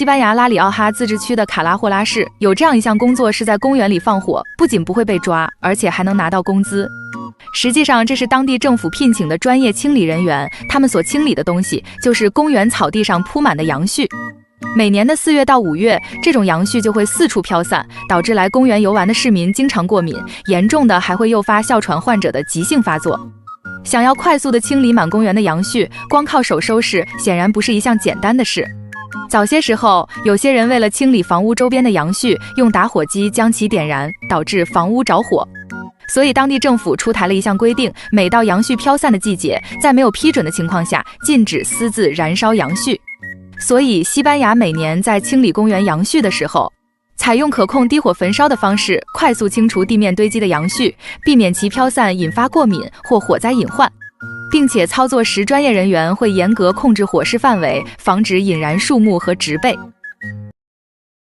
西班牙拉里奥哈自治区的卡拉霍拉市有这样一项工作，是在公园里放火，不仅不会被抓，而且还能拿到工资。实际上，这是当地政府聘请的专业清理人员，他们所清理的东西就是公园草地上铺满的杨絮。每年的4月到5月，这种杨絮就会四处飘散，导致来公园游玩的市民经常过敏，严重的还会诱发哮喘患者的急性发作。想要快速地清理满公园的杨絮，光靠手收拾显然不是一项简单的事。早些时候，有些人为了清理房屋周边的杨絮，用打火机将其点燃，导致房屋着火。所以当地政府出台了一项规定，每到杨絮飘散的季节，在没有批准的情况下，禁止私自燃烧杨絮。所以西班牙每年在清理公园杨絮的时候，采用可控低火焚烧的方式，快速清除地面堆积的杨絮，避免其飘散引发过敏或火灾隐患，并且操作时专业人员会严格控制火势范围，防止引燃树木和植被。